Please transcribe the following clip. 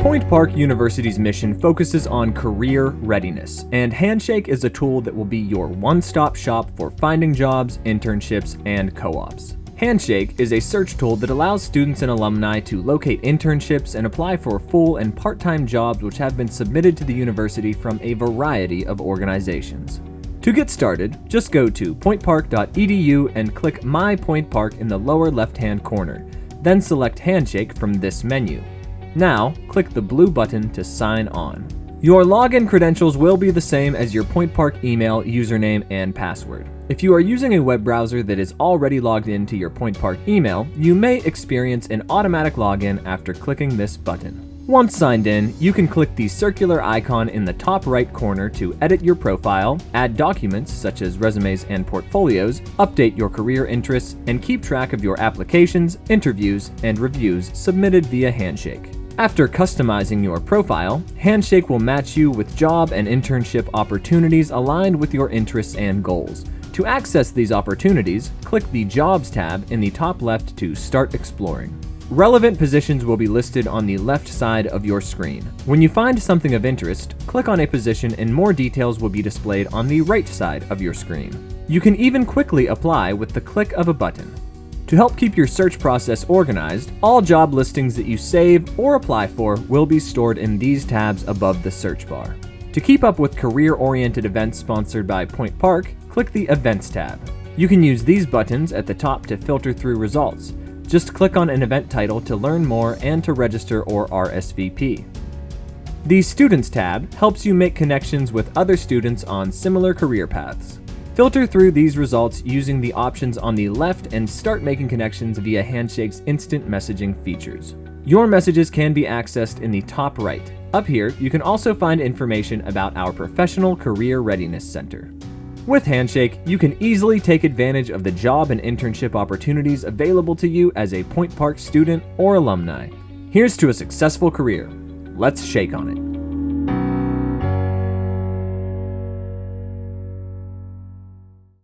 Point Park University's mission focuses on career readiness, and Handshake is a tool that will be your one-stop shop for finding jobs, internships, and co-ops. Handshake is a search tool that allows students and alumni to locate internships and apply for full and part-time jobs which have been submitted to the university from a variety of organizations. To get started, just go to pointpark.edu and click My Point Park in the lower left-hand corner, then select Handshake from this menu. Now, click the blue button to sign on. Your login credentials will be the same as your Point Park email, username, and password. If you are using a web browser that is already logged into your Point Park email, you may experience an automatic login after clicking this button. Once signed in, you can click the circular icon in the top right corner to edit your profile, add documents such as resumes and portfolios, update your career interests, and keep track of your applications, interviews, and reviews submitted via Handshake. After customizing your profile, Handshake will match you with job and internship opportunities aligned with your interests and goals. To access these opportunities, click the Jobs tab in the top left to start exploring. Relevant positions will be listed on the left side of your screen. When you find something of interest, click on a position and more details will be displayed on the right side of your screen. You can even quickly apply with the click of a button. To help keep your search process organized, all job listings that you save or apply for will be stored in these tabs above the search bar. To keep up with career-oriented events sponsored by Point Park, click the Events tab. You can use these buttons at the top to filter through results. Just click on an event title to learn more and to register or RSVP. The Students tab helps you make connections with other students on similar career paths. Filter through these results using the options on the left and start making connections via Handshake's instant messaging features. Your messages can be accessed in the top right. Up here, you can also find information about our Professional Career Readiness Center. With Handshake, you can easily take advantage of the job and internship opportunities available to you as a Point Park student or alumni. Here's to a successful career. Let's shake on it.